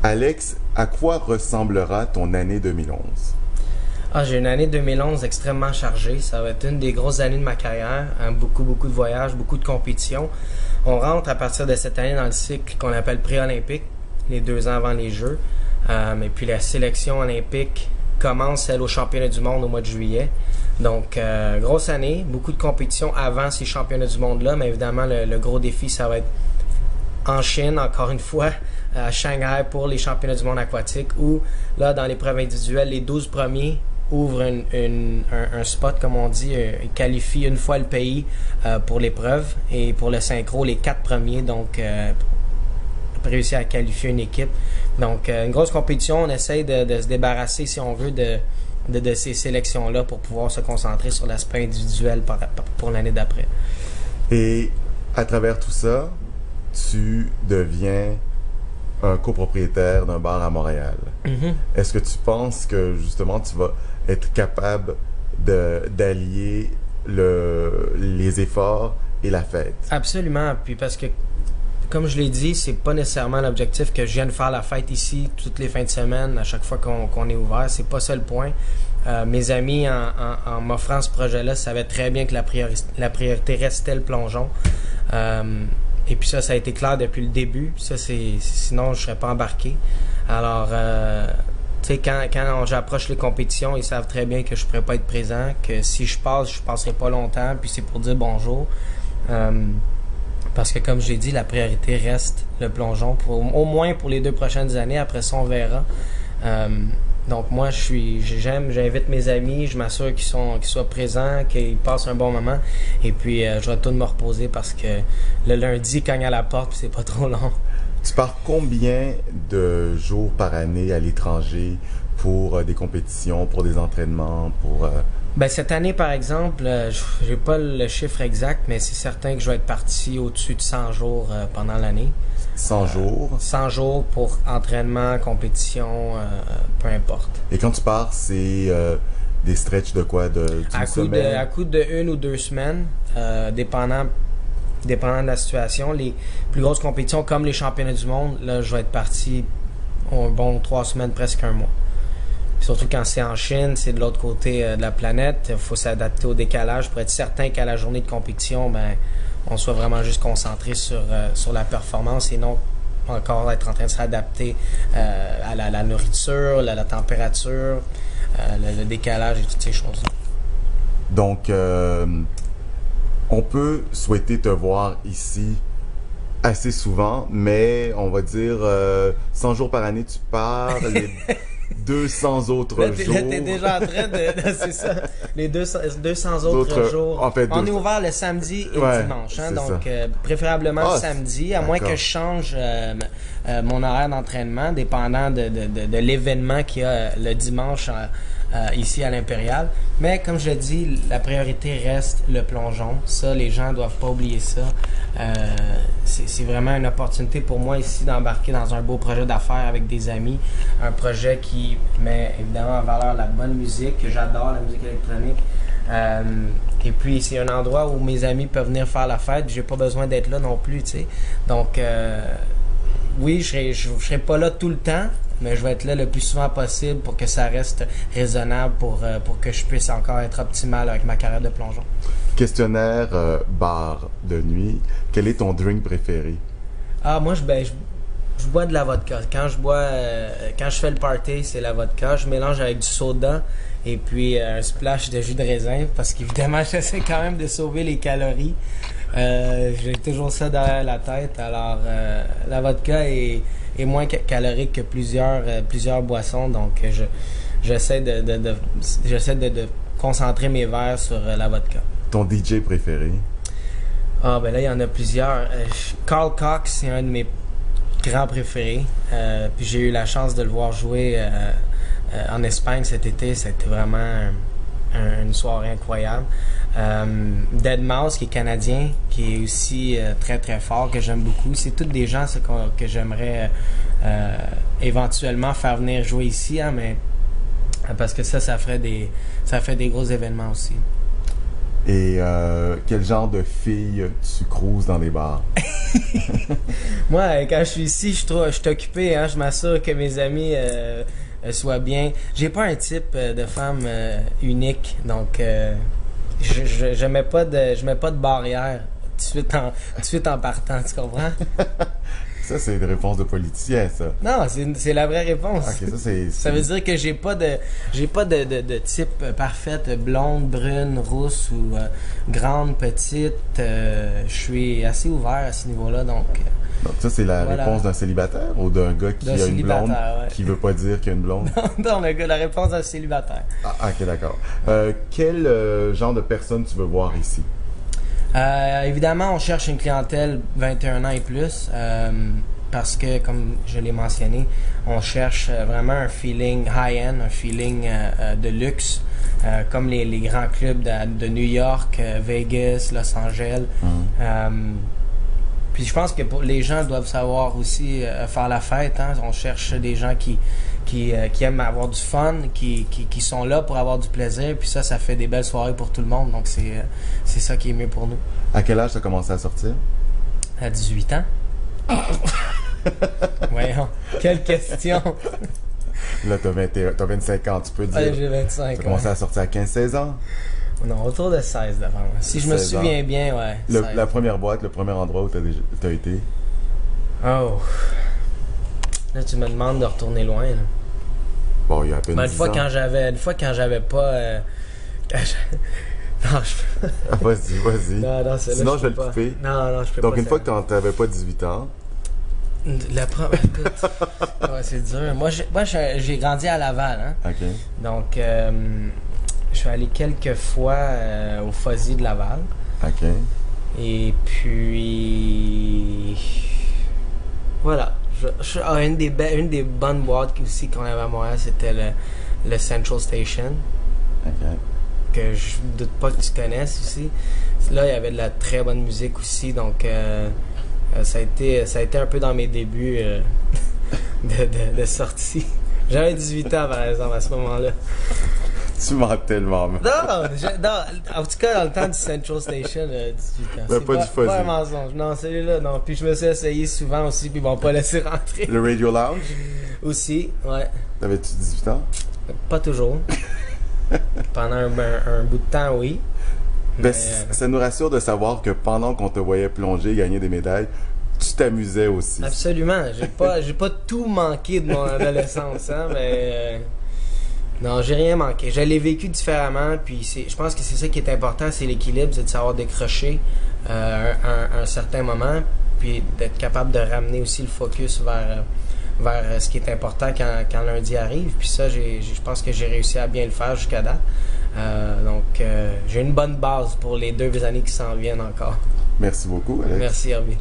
Alex, à quoi ressemblera ton année 2011? J'ai une année 2011 extrêmement chargée. Ça va être une des grosses années de ma carrière. Beaucoup de voyages, beaucoup de compétitions. On rentre à partir de cette année dans le cycle qu'on appelle pré-olympique, les 2 ans avant les Jeux. Et puis la sélection olympique commence, elle, au championnat du monde au mois de juillet. Donc, grosse année, beaucoup de compétitions avant ces championnats du monde-là. Mais évidemment, le gros défi, ça va être en Chine, encore une fois, à Shanghai pour les championnats du monde aquatique, où, là, dans l'épreuve individuelle, les 12 premiers ouvrent un spot, comme on dit, qualifient une fois le pays pour l'épreuve. Et pour le synchro, les 4 premiers, donc, réussir à qualifier une équipe. Donc, une grosse compétition. On essaye de se débarrasser, si on veut, de ces sélections-là pour pouvoir se concentrer sur l'aspect individuel pour l'année d'après. Et à travers tout ça, tu deviens un copropriétaire d'un bar à Montréal. Mm-hmm. Est-ce que tu penses que justement tu vas être capable d'allier les efforts et la fête? Absolument. Puis parce que, comme je l'ai dit, c'est pas nécessairement l'objectif que je vienne faire la fête ici toutes les fins de semaine, à chaque fois qu'on est ouvert. C'est pas ça le point. Mes amis, en m'offrant ce projet-là, savaient très bien que la priorité restait le plongeon. Et puis ça a été clair depuis le début. Ça, sinon, je serais pas embarqué. Alors, tu sais, quand j'approche les compétitions, ils savent très bien que je pourrais pas être présent, que si je passerai pas longtemps, puis c'est pour dire bonjour. Parce que, comme j'ai dit, la priorité reste le plongeon, au moins pour les 2 prochaines années. Après ça, on verra. Donc moi, j'invite mes amis, je m'assure qu'ils soient présents, qu'ils passent un bon moment. Et puis, je retourne me reposer parce que le lundi, cogne à la porte, puis c'est pas trop long. Tu pars combien de jours par année à l'étranger pour des compétitions, pour des entraînements, Ben, cette année, par exemple, j'ai pas le chiffre exact, mais c'est certain que je vais être parti au-dessus de 100 jours pendant l'année. 100 jours? 100 jours pour entraînement, compétition, peu importe. Et quand tu pars, c'est des stretches de quoi? D'une semaine? À coup de 1 ou 2 semaines, dépendant de la situation. Les plus grosses compétitions, comme les championnats du monde, là, je vais être parti un bon 3 semaines, presque un mois. Puis surtout quand c'est en Chine, c'est de l'autre côté de la planète. Il faut s'adapter au décalage pour être certain qu'à la journée de compétition, ben, on soit vraiment juste concentré sur la performance et non encore être en train de s'adapter à la nourriture, la température, le décalage et toutes ces choses-là. Donc, on peut souhaiter te voir ici assez souvent, mais on va dire 100 jours par année, tu pars, les 200 autres jours. Là, t'es déjà en train de c'est ça, les 200 autres jours. En fait, on est ouvert le samedi et le dimanche, hein, donc préférablement le samedi, à moins que je change mon horaire d'entraînement, dépendant de l'événement qu'il y a le dimanche ici à l'Impérial. Mais comme je l'ai dit, la priorité reste le plongeon. Ça, les gens doivent pas oublier ça. C'est vraiment une opportunité pour moi ici d'embarquer dans un beau projet d'affaires avec des amis. Un projet qui met évidemment en valeur la bonne musique, que j'adore, la musique électronique. Et puis, c'est un endroit où mes amis peuvent venir faire la fête. J'ai pas besoin d'être là non plus, tu sais. Donc, oui, je serai pas là tout le temps, mais je vais être là le plus souvent possible pour que ça reste raisonnable, pour que je puisse encore être optimal avec ma carrière de plongeon. Questionnaire bar de nuit, quel est ton drink préféré? Moi, je bois de la vodka. Quand je fais le party, c'est la vodka. Je mélange avec du soda et puis un splash de jus de raisin parce qu'évidemment, j'essaie quand même de sauver les calories. J'ai toujours ça derrière la tête. Alors, la vodka est moins calorique que plusieurs boissons, donc j'essaie de concentrer mes verres sur la vodka. Ton DJ préféré? Ben là, il y en a plusieurs. Carl Cox, c'est un de mes grands préférés. Puis j'ai eu la chance de le voir jouer en Espagne cet été. C'était vraiment une soirée incroyable. Deadmau5, qui est canadien, qui est aussi très très fort, que j'aime beaucoup. C'est tous des gens que j'aimerais éventuellement faire venir jouer ici, hein, mais parce que ça fait des gros événements aussi. Et quel genre de fille tu cruises dans les bars? Moi, quand je suis ici, je suis occupé, hein, je m'assure que mes amis soient bien. J'ai pas un type de femme unique, donc je mets pas de barrière tout de suite en partant, tu comprends? Ça, c'est une réponse de politicien, ça. Non, c'est la vraie réponse. Ok, ça, c'est... Ça veut dire que j'ai pas de type parfaite, blonde, brune, rousse ou grande, petite. Je suis assez ouvert à ce niveau-là, donc... Donc, ça, c'est la Voilà. réponse d'un célibataire ou d'un gars qui D'un a une blonde célibataire, ouais. qui veut pas dire qu'il y a une blonde? non, la réponse d'un célibataire. Ah, ok, d'accord. Quel genre de personne tu veux voir ici? Évidemment, on cherche une clientèle 21 ans et plus parce que, comme je l'ai mentionné, on cherche vraiment un feeling high-end, un feeling de luxe, comme les grands clubs de New York, Vegas, Los Angeles. Puis je pense que les gens doivent savoir aussi faire la fête. Hein? On cherche des gens qui aiment avoir du fun, qui sont là pour avoir du plaisir. Puis ça fait des belles soirées pour tout le monde. Donc c'est ça qui est mieux pour nous. À quel âge tu as commencé à sortir? À 18 ans. Voyons, quelle question! Là, t'as 25 ans, tu peux dire. Ouais, j'ai 25 Tu as commencé à sortir à 15-16 ans? Non, autour de 16 devant. Si je me 16 ans. souviens bien, ouais. 16. La première boîte, le premier endroit où t'as été? Oh. Là, tu me demandes de retourner loin, là. Bon, il y a à peine Ben, 10 ans. une fois quand j'avais pas... Non, je peux... Vas-y. Non, Sinon, je vais le couper. Non, je peux Donc, pas. une fois que t'avais pas 18 ans, La première... Écoute, ouais, c'est dur. Moi, j'ai grandi à Laval, hein. ok. Donc, je suis allé quelques fois au Fuzzy de Laval. Ok. Et puis... Voilà. Une des bonnes boîtes aussi qu'on avait à Montréal, c'était le Central Station, Ok. que je doute pas que tu connaisses aussi. Là, il y avait de la très bonne musique aussi, donc ça a été un peu dans mes débuts de sortie. J'avais 18 ans, par exemple, à ce moment-là. Tu mens tellement. Non, en tout cas, dans le temps du Central Station, 18 ans. Mais C'est pas du Fuzzy. pas un mensonge. Non, celui-là, non. Puis je me suis essayé souvent aussi, puis ils m'ont pas laissé rentrer. Le Radio Lounge, Aussi, ouais. t'avais-tu 18 ans? Pas toujours. Pendant un bout de temps, oui. Ben, Mais, ça nous rassure de savoir que pendant qu'on te voyait plonger, gagner des médailles, tu t'amusais aussi. absolument. J'ai pas tout manqué de mon adolescence, hein, mais... non, j'ai rien manqué. Je l'ai vécu différemment, puis je pense que c'est ça qui est important, c'est l'équilibre, c'est de savoir décrocher un certain moment, puis d'être capable de ramener aussi le focus vers ce qui est important quand lundi arrive. Puis ça, je pense que j'ai réussi à bien le faire jusqu'à date. Donc, j'ai une bonne base pour les 2 années qui s'en viennent encore. Merci beaucoup, Alex. Merci, Herbie.